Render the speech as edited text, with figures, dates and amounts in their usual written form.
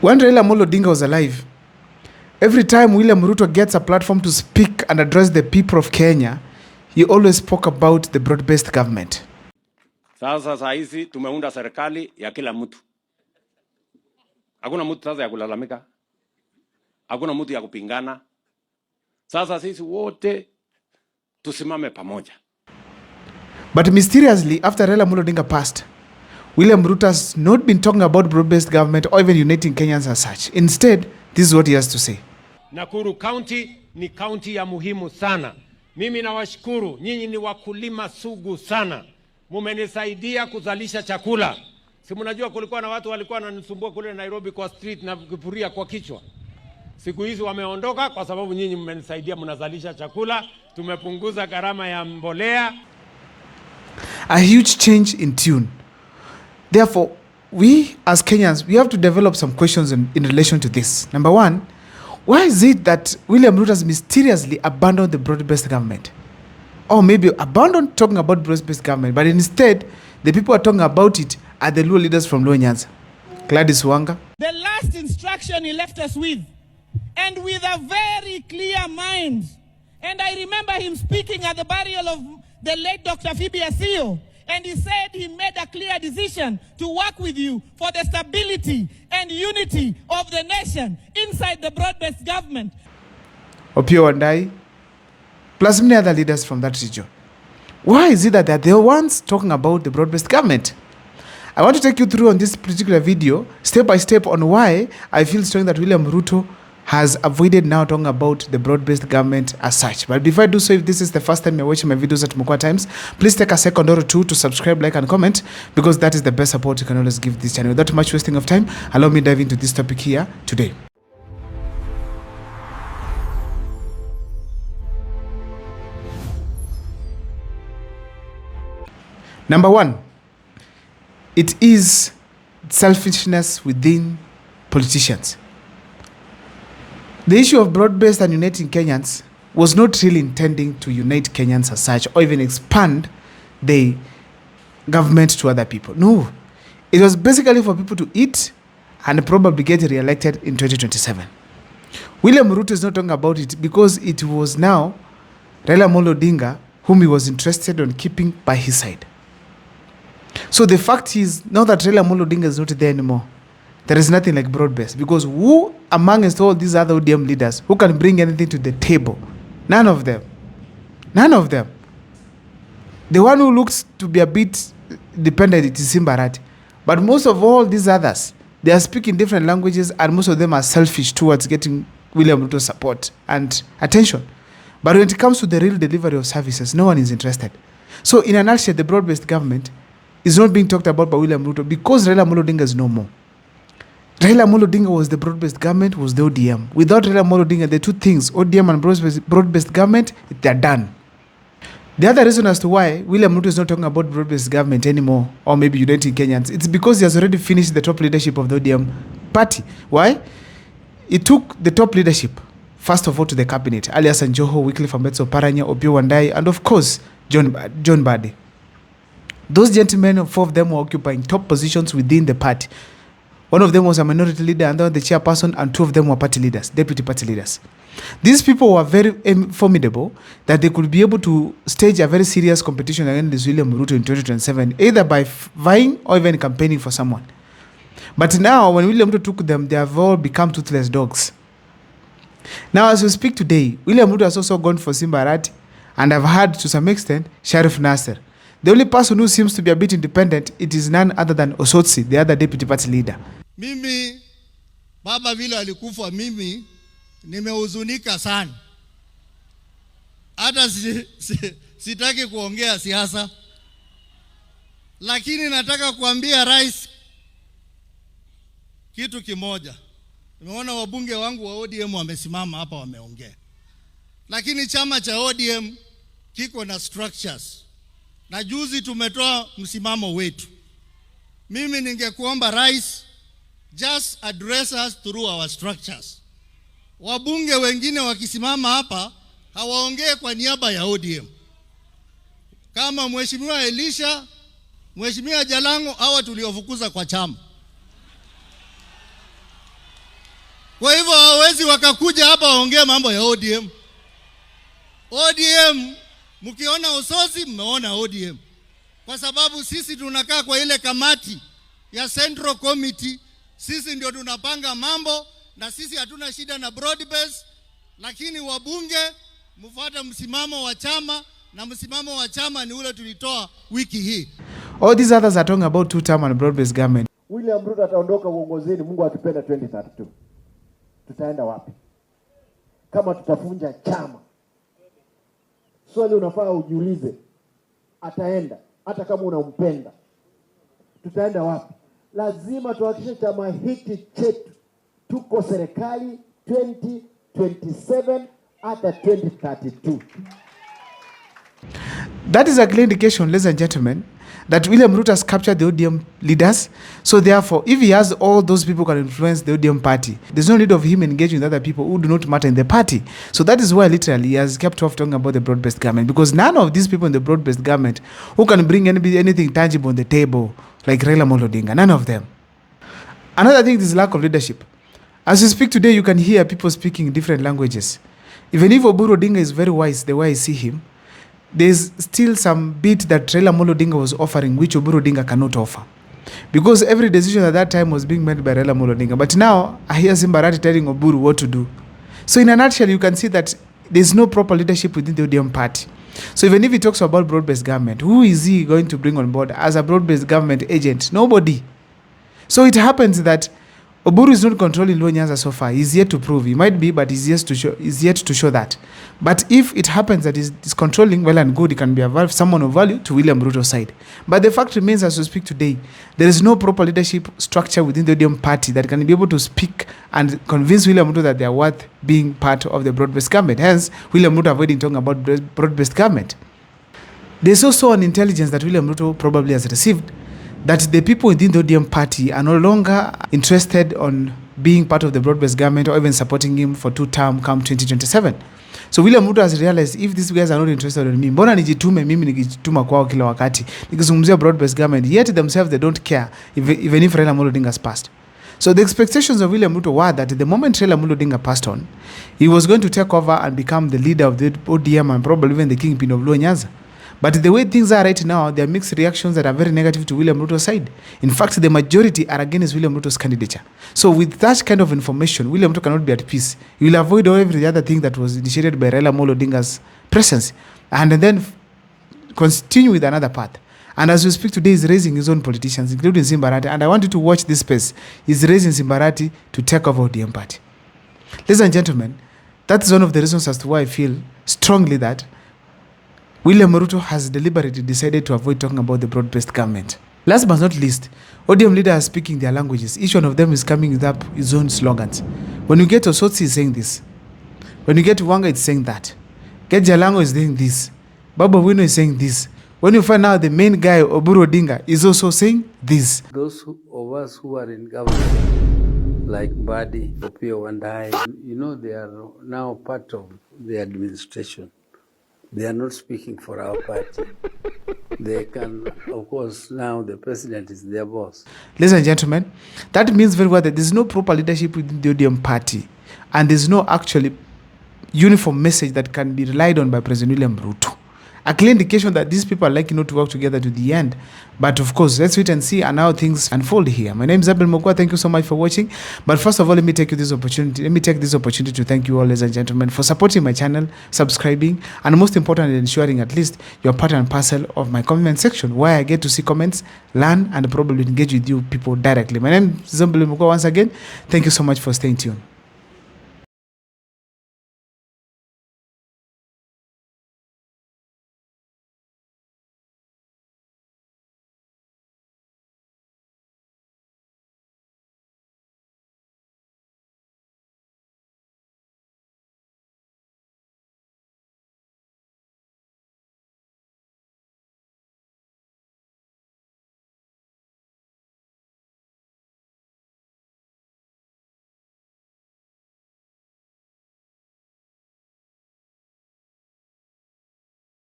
When Raila Amolo Odinga was alive, every time William Ruto gets a platform to speak and address the people of Kenya, he always spoke about the broad-based government. Sasa saa hizi tumeunda serikali ya kila mtu. Hakuna mtu sasa ya kulalamika. Hakuna mtu ya kupingana. Sasa sisi wote tusimame pamoja. But mysteriously, after Raila Amolo Odinga passed, William Ruto has not been talking about broad-based government or even uniting Kenyans as such. Instead, this is what he has to say. Nakuru County ni county ya muhimu sana. Mimi nawashukuru, nyinyi ni wakulima sugu sana. Mumenisaidia kuzalisha chakula. Si mnajua kulikuwa na watu walikuwa wananisumbua kule Nairobi kwa street na kipuria kwa kichwa. Siku hizi wameondoka kwa sababu nyinyi mmenisaidia, mnazalisha chakula, tumepunguza gharama ya mbolea. A huge change in tune. Therefore, we as Kenyans, we have to develop some questions in relation to this. Number one, why is it that William Ruto has mysteriously abandoned the broad-based government? Or maybe abandoned talking about broad-based government, but instead, the people are talking about it are the Luo leaders from Luo Nyanza. Gladys Wanga. The last instruction he left us with, and with a very clear mind. And I remember him speaking at the burial of the late Dr. Phoebe Asio, and he said he made a clear decision to work with you for the stability and unity of the nation inside the broad-based government. Opio Wandai, plus many other leaders from that region. Why is it that they're the ones talking about the broad-based government? I want to take you through on this particular video, step by step, on why I feel strong that William Ruto has avoided now talking about the broad-based government as such. But before I do so, if this is the first time you're watching my videos at Mukwa Times, please take a second or two to subscribe, like, and comment, because that is the best support you can always give this channel. Without much wasting of time, allow me to dive into this topic here today. Number one, it is selfishness within politicians. The issue of broad-based and uniting Kenyans was not really intending to unite Kenyans as such or even expand the government to other people. No, it was basically for people to eat and probably get re-elected in 2027. William Ruto is not talking about it because it was now Raila Amolo Odinga whom he was interested in keeping by his side. So the fact is, now that Raila Amolo Odinga is not there anymore, there is nothing like broad-based, because who amongst all these other ODM leaders who can bring anything to the table? None of them. None of them. The one who looks to be a bit dependent is Simbarati. But most of all these others, they are speaking different languages, and most of them are selfish towards getting William Ruto's support and attention. But when it comes to the real delivery of services, no one is interested. So in a nutshell, the broad-based government is not being talked about by William Ruto because Raila Amolo Odinga is no more. Raila Amolo Odinga was the broad-based government, was the ODM. Without Raila Amolo Odinga, the two things, ODM and broad-based government, they're done. The other reason as to why William Ruto is not talking about broad-based government anymore, or maybe uniting Kenyans, it's because he has already finished the top leadership of the ODM party. Why? He took the top leadership, first of all, to the cabinet. Alias Joho, Wycliffe Ambetsa Oparanya, Opiyo Wandayi, and of course, John Mbadi. Those gentlemen, four of them were occupying top positions within the party. One of them was a minority leader, and the chairperson, and two of them were party leaders, deputy party leaders. These people were very formidable that they could be able to stage a very serious competition against William Ruto in 2027, either by vying or even campaigning for someone. But now, when William Ruto took them, they have all become toothless dogs. Now, as we speak today, William Ruto has also gone for Simbarati, and I've heard to some extent Sheriff Nasser. The only person who seems to be a bit independent, it is none other than Osotsi, the other deputy party leader. Mimi, baba vile alikufa, mimi nimehuzunika sana. Hata sitaki kuongea siasa. Lakini nataka kuambia rais kitu kimoja. Nimeona wabunge wangu wa ODM wamesimama hapa wameongea. Lakini chama cha ODM kiko na structures. Na juzi tumetoa msimamo wetu. Mimi ningekuomba rais, just address us through our structures. Wabunge wengine wakisimama hapa hawaongee kwa niaba ya ODM. Kama Mheshimiwa Elisha, Mheshimiwa Jalango, hawa tuliofukuza kwa chama. Kwa hivyo hawezi wakakuja hapa waongee mambo ya ODM. ODM, mkiona usosi mmeona ODM. Kwa sababu sisi tunakaa kwa ile kamati ya Central Committee, sisi ndio tunapanga mambo, na sisi hatuna shida na broad base, lakini wabunge mfuata msimamo wa chama, na msimamo wa chama ni ule tulitoa wiki hii. All these others are talking about two-term and broad-based government. William Ruto ataondoka uongozini, Mungu akipenda 2032. Tutaenda wapi? Kama tutafunja chama. Swali unafaa ujiulize. Ataenda hata kama unampenda. Tutaenda wapi? Lazima tuhakikishe chama hiki chetu tuko serikali 2027 hata 2032. That is a clear indication, ladies and gentlemen, that William Ruto has captured the ODM leaders. So therefore, if he has all those people who can influence the ODM party, there's no need of him engaging with other people who do not matter in the party. So that is why literally he has kept off talking about the broad-based government, because none of these people in the broad-based government who can bring anything tangible on the table, like Raila Amolo Odinga, none of them. Another thing is lack of leadership. As you speak today, you can hear people speaking different languages. Even if Oburu Odinga is very wise the way I see him, there's still some bit that Raila Amolo Odinga was offering which Oburu Odinga cannot offer. Because every decision at that time was being made by Raila Amolo Odinga. But now, I hear Simbarati telling Oburu what to do. So in a nutshell, you can see that there's no proper leadership within the ODM party. So even if he talks about broad-based government, who is he going to bring on board as a broad-based government agent? Nobody. So it happens that Oburu is not controlling Luo Nyanza so far. He's yet to prove. He might be, but he's yet to show that. But if it happens that he's controlling, well and good, he can be someone of value to William Ruto's side. But the fact remains, as we speak today, there is no proper leadership structure within the ODM party that can be able to speak and convince William Ruto that they are worth being part of the broad-based government. Hence, William Ruto avoiding talking about broad-based government. There's also an intelligence that William Ruto probably has received, that the people within the ODM party are no longer interested on being part of the broad-based government or even supporting him for two-term come 2027. So William Ruto has realized, if these guys are not interested in me, mbona nijitume mimi nikijituma kwao kila wakati nikizungumzia broad-based government, yet themselves they don't care even if Raila Amolo Odinga has passed. So the expectations of William Ruto were that the moment Raila Amolo Odinga passed on, he was going to take over and become the leader of the ODM and probably even the kingpin of Luo Nyanza. But the way things are right now, there are mixed reactions that are very negative to William Ruto's side. In fact, the majority are against William Ruto's candidature. So with that kind of information, William Ruto cannot be at peace. He will avoid every other thing that was initiated by Raila Amolo Odinga's presence, and then continue with another path. And as we speak today, he's raising his own politicians, including Simbarati. And I want you to watch this space. He's raising Simbarati to take over ODM party. Ladies and gentlemen, that's one of the reasons as to why I feel strongly that William Ruto has deliberately decided to avoid talking about the broad-based government. Last but not least, ODM leaders are speaking their languages. Each one of them is coming with up his own slogans. When you get to Osotsi, is saying this. When you get to Wanga, it's saying that. Get Jalango is saying this. Baba Wino is saying this. When you find out the main guy, Oburu Odinga, is also saying this. Those of us who are in government, like Mbadi, Opio and I, you know, they are now part of the administration. They are not speaking for our party. They can, of course, now the president is their boss. Ladies and gentlemen, that means very well that there's no proper leadership within the ODM party, and there's no actually uniform message that can be relied on by President William Ruto. A clear indication that these people are likely not to work together to the end. But of course, let's wait and see and how things unfold here. My name is Abel Mokwa. Thank you so much for watching. But first of all, let me take this opportunity to thank you all, ladies and gentlemen, for supporting my channel, subscribing, and most importantly, ensuring at least you're part and parcel of my comment section, where I get to see comments, learn, and probably engage with you people directly. My name is Abel Mokwa once again. Thank you so much for staying tuned.